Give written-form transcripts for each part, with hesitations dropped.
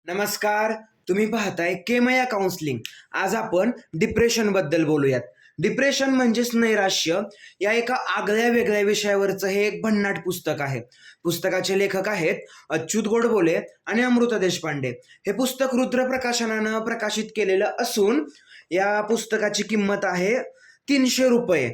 नमस्कार. तुम्ही पाहताय केमया काउन्सलिंग. आज आपण डिप्रेशन बद्दल बोलूयात. डिप्रेशन म्हणजेच नैराश्य या एका आगळ्या वेगळ्या विषयावरचं हे एक भन्नाट पुस्तक आहे. पुस्तकाचे लेखक आहेत अच्युत गोडबोले आणि अमृता देशपांडे. हे पुस्तक रुद्र प्रकाशनानं प्रकाशित केलेलं असून या पुस्तकाची किंमत आहे ₹300.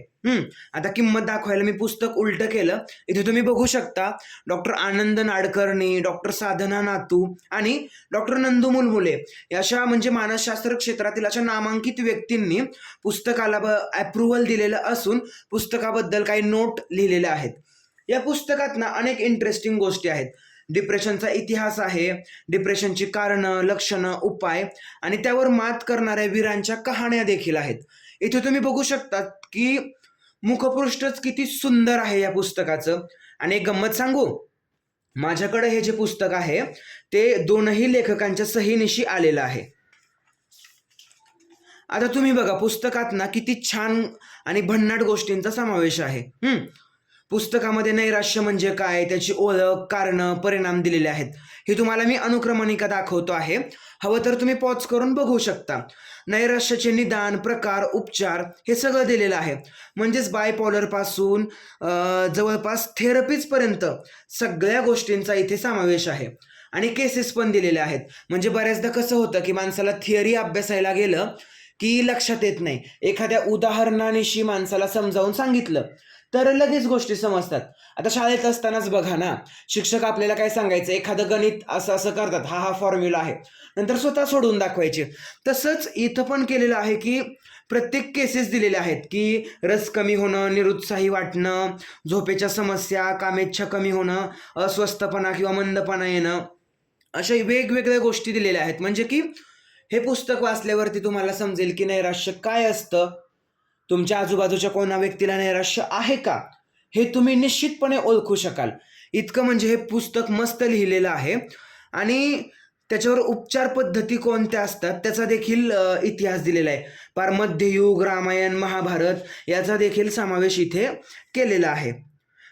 आता किंमत दाखवायला मी पुस्तक उलटं केलं. इथे तुम्ही बघू शकता डॉक्टर आनंद नाडकर्णी, डॉक्टर साधना नातू आणि डॉक्टर नंदू मुलमुले अशा म्हणजे मानसशास्त्र क्षेत्रातील अशा नामांकित व्यक्तींनी पुस्तकाला अप्रुव्हल दिलेलं असून पुस्तकाबद्दल काही नोट लिहिलेल्या आहेत. या पुस्तकात ना अनेक इंटरेस्टिंग गोष्टी आहेत. डिप्रेशनचा इतिहास आहे, डिप्रेशनची कारणं, लक्षणं, उपाय आणि त्यावर मात करणाऱ्या वीरांच्या कहाण्या देखील आहेत. इथे तुम्ही बघू शकता की मुखपृष्ठच किती सुंदर आहे या पुस्तकाचं. आणि एक गंमत सांगू, माझ्याकडे हे जे पुस्तक आहे ते दोनही लेखकांच्या सहीनिशी आलेलं आहे. आता तुम्ही बघा पुस्तकात ना किती छान आणि भन्नाट गोष्टींचा समावेश आहे. पुस्तकामध्ये नैराश्य म्हणजे काय, त्याची ओळख, कारणं, परिणाम दिलेले आहेत. हे तुम्हाला मी अनुक्रमणिका दाखवतो आहे. हवं तर तुम्ही पॉज करून बघू शकता. नैराश्याचे निदान, प्रकार, उपचार हे सगळं दिलेलं आहे. म्हणजेच बायपॉलरपासून जवळपास थेरपीजपर्यंत सगळ्या गोष्टींचा इथे समावेश आहे. आणि केसेस पण दिलेल्या आहेत. म्हणजे बऱ्याचदा कसं होतं की माणसाला थिअरी अभ्यासायला गेलं की लक्षात येत नाही. एखाद्या उदाहरणानिशी माणसाला समजावून सांगितलं तर लगेच गोष्टी समजतात. आता शाळेत असतानाच बघा ना, शिक्षक आपल्याला काय सांगायचं, एखादं गणित असं असं करतात, हा फॉर्म्युला आहे, नंतर स्वतः सोडवून दाखवायचे. तसंच इथं पण केलेलं आहे की प्रत्येक केसेस दिलेल्या आहेत की रस कमी होणं, निरुत्साही वाटणं, झोपेच्या समस्या, कामेच्छा कमी होणं, अस्वस्थपणा किंवा मंदपणा येणं, अशा वेगवेगळ्या गोष्टी दिलेल्या आहेत. म्हणजे की हे पुस्तक वाचल्यावरती तुम्हाला समजेल की नैराश्य काय असतं, तुमच्या आजूबाजूच्या कोणा व्यक्तीला नैराश्य आहे का हे तुम्ही निश्चितपणे ओळखू शकाल. इतकं म्हणजे हे पुस्तक मस्त लिहिलेलं आहे. आणि त्याच्यावर उपचार पद्धती कोणत्या असतात त्याचा देखील इतिहास दिलेला आहे. पार मध्ययुग, रामायण, महाभारत याचा देखील समावेश इथे केलेला आहे.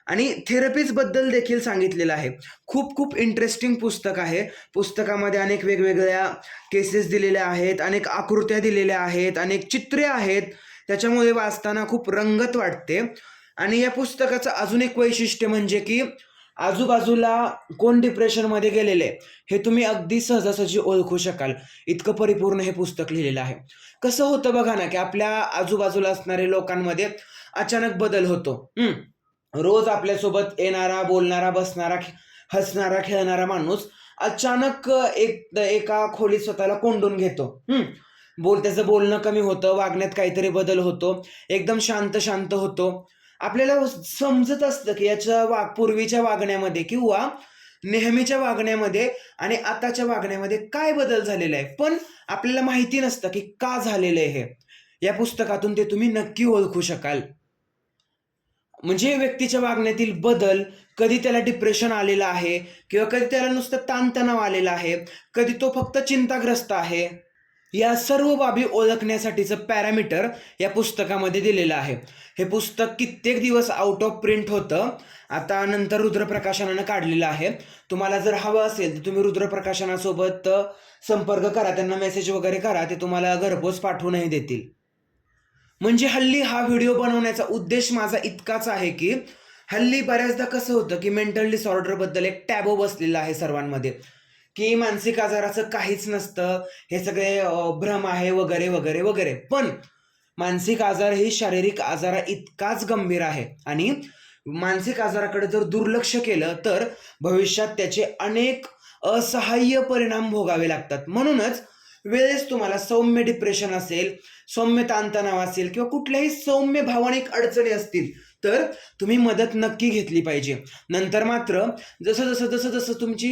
आणि थेरपीजबद्दल देखील सांगितलेलं आहे. खूप खूप इंटरेस्टिंग पुस्तक आहे. पुस्तकामध्ये अनेक वेगवेगळ्या केसेस दिलेल्या आहेत, अनेक आकृत्या दिलेल्या आहेत, अनेक चित्रे आहेत. त्याच्यामुळे वाचताना खूप रंगत वाटते. आणि या पुस्तकाचं अजून एक वैशिष्ट्य म्हणजे की आजूबाजूला कोण डिप्रेशनमध्ये गेलेले हे तुम्ही अगदी सहजासहजी ओळखू शकाल. इतकं परिपूर्ण हे पुस्तक लिहिलेलं आहे. कसं होतं बघा ना की आपल्या आजूबाजूला असणाऱ्या लोकांमध्ये अचानक बदल होतो. रोज आपल्यासोबत येणारा, बोलणारा, बसणारा, हसणारा, खेळणारा माणूस अचानक एका खोलीत स्वतःला कोंडून घेतो. त्याचं बोलणं कमी होतं, वागण्यात काहीतरी बदल होतो, एकदम शांत शांत होतो. आपल्याला समजत असतं की याच्या पूर्वीच्या वागण्यामध्ये किंवा नेहमीच्या वागण्यामध्ये आणि आताच्या वागण्यामध्ये काय बदल झालेला आहे, पण आपल्याला माहिती नसतं की का झालेलं आहे हे. या पुस्तकातून ते तुम्ही नक्की ओळखू शकाल. म्हणजे व्यक्तीच्या वागण्यातील बदल, कधी त्याला डिप्रेशन आलेलं आहे किंवा कधी त्याला नुसतं ताणतणाव आलेला आहे, कधी तो फक्त चिंताग्रस्त आहे, या सर्व बाबी ओळखण्यासाठीचं पॅरामीटर या पुस्तकामध्ये दिलेलं आहे. हे पुस्तक कित्येक दिवस आउट ऑफ प्रिंट होतं. आता नंतर रुद्रप्रकाशनानं काढलेलं आहे. तुम्हाला जर हवं असेल तर तुम्ही रुद्रप्रकाशनासोबत संपर्क करा, त्यांना मेसेज वगैरे करा, ते तुम्हाला घरपोच पाठवूनही देतील. म्हणजे हल्ली हा व्हिडिओ बनवण्याचा उद्देश माझा इतकाच आहे की हल्ली बऱ्याचदा कसं होतं की मेंटल डिसऑर्डरबद्दल एक टॅबो बसलेला आहे सर्वांमध्ये, की मानसिक आजाराचं काहीच नसतं, हे सगळे भ्रम आहे वगैरे वगैरे वगैरे. पण मानसिक आजार ही शारीरिक आजारा इतकाच गंभीर आहे. आणि मानसिक आजाराकडे जर दुर्लक्ष केलं तर भविष्यात त्याचे अनेक असहाय्य परिणाम भोगावे लागतात. म्हणूनच वेळेस तुम्हाला सौम्य डिप्रेशन असेल, सौम्य ताणतणाव असेल किंवा कुठल्याही सौम्य भावनिक अडचणी असतील तर तुम्ही मदत नक्की घेतली पाहिजे. नंतर मात्र जसं जसं जसं जसं तुमची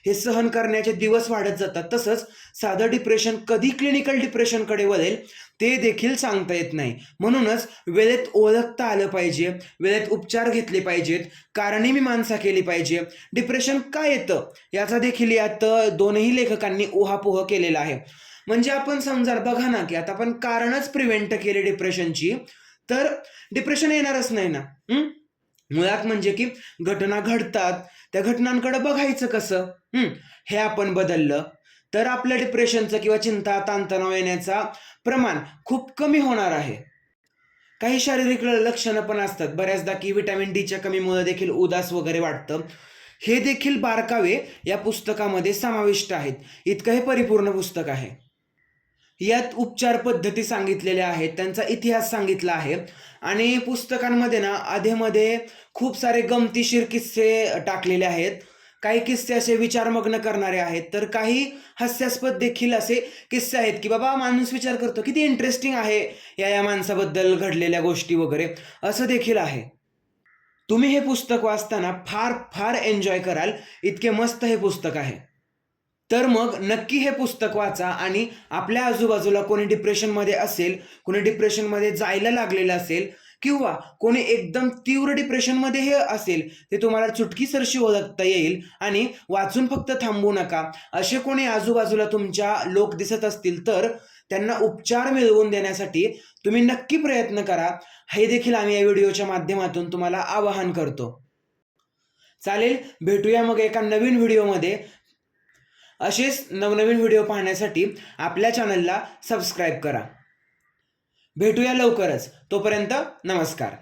हे सहन करण्याचे दिवस वाढत जातात तसंच साधं डिप्रेशन कधी क्लिनिकल डिप्रेशनकडे वळेल ते देखील सांगता येत नाही. म्हणूनच वेळेत ओळखता आलं पाहिजे, वेळेत उपचार घेतले पाहिजेत, कारणे मीमांसा केली पाहिजे. डिप्रेशन का येतं याचा देखील यात दोनही लेखकांनी उहापोह केलेला आहे. म्हणजे आपण समजा बघा ना की आता आपण कारणच प्रिव्हेंट केले डिप्रेशनची तर डिप्रेशन येणारच नाही ना. मुळात म्हणजे की घटना घडतात, त्या घटनांकडे बघायचं कसं, हे आपण बदललं तर आपल्या डिप्रेशनचं किंवा चिंता ताणतणाव येण्याचा प्रमाण खूप कमी होणार आहे. काही शारीरिक लक्षणं पण असतात बऱ्याचदा की व्हिटॅमिन डीच्या कमीमुळे देखील उदास वगैरे वाटतं. हे देखील बारकावे या पुस्तकामध्ये समाविष्ट आहेत. इतकं हे परिपूर्ण पुस्तक आहे. यात उपचार पद्धती सांगितलेल्या आहेत, त्यांचा इतिहास सांगितला आहे आणि पुस्तकांमध्ये ना अधेमध्ये खूप सारे गमतीशीर किस्से टाकलेले आहेत. काही किस्से असे विचारमग्न करणारे आहेत, तर काही हास्यास्पद देखील असे किस्से आहेत, की बाबा माणूस विचार करतो किती इंटरेस्टिंग आहे या माणसाबद्दल घडलेल्या गोष्टी वगैरे असं देखील आहे. तुम्ही हे पुस्तक वाचताना फार फार एन्जॉय कराल, इतके मस्त हे पुस्तक आहे. तर मग नक्की हे पुस्तक वाचा आणि आपल्या आजूबाजूला कोणी डिप्रेशनमध्ये असेल, कोणी डिप्रेशनमध्ये जायला लागलेलं असेल किंवा कोणी एकदम तीव्र डिप्रेशनमध्ये हे असेल, ते तुम्हाला चुटकीसरशी ओळखता येईल आणि वाचून फक्त थांबू नका. असे कोणी आजूबाजूला तुमच्या लोक दिसत असतील, तर त्यांना उपचार मिळवून देण्यासाठी तुम्ही नक्की प्रयत्न करा. हे देखील आम्ही या व्हिडिओच्या माध्यमातून तुम्हाला आवाहन करतो. चालेल, भेटूया मग एका नवीन व्हिडिओमध्ये. असेच नवनवीन व्हिडिओ पाहण्यासाठी आपल्या चॅनलला सबस्क्राईब करा. भेटूया लवकरच. तोपर्यंत नमस्कार.